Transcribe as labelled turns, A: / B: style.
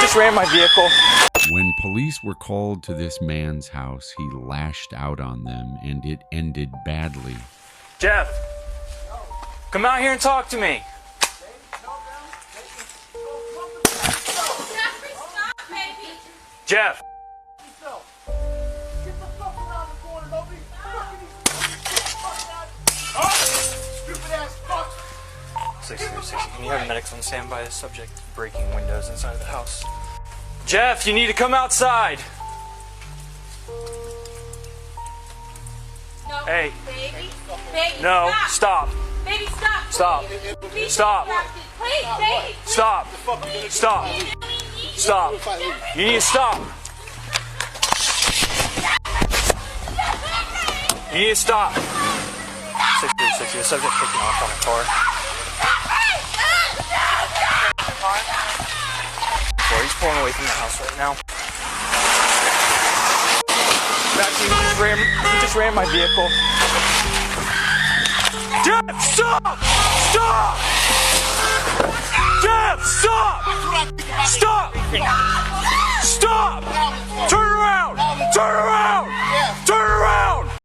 A: just ran my vehicle.
B: When police were called to this man's house, he lashed out on them, and it ended badly.
A: Jeff, come out here and talk to me. Jeff. Can you have medics on standby? Subject breaking windows inside the house. Jeff, you need to come outside.
C: No,
A: hey.
C: Baby,
A: no, stop.
C: Baby, stop.
A: Stop.
C: Please,
A: Stop.
C: Please, baby.
A: Stop. Stop. Stop. You need to stop. You need to stop. 636, the subject taking off on a car. He's pulling away from the house right now. He just ran my vehicle. Jeff, stop! Stop! Jeff, stop! Stop!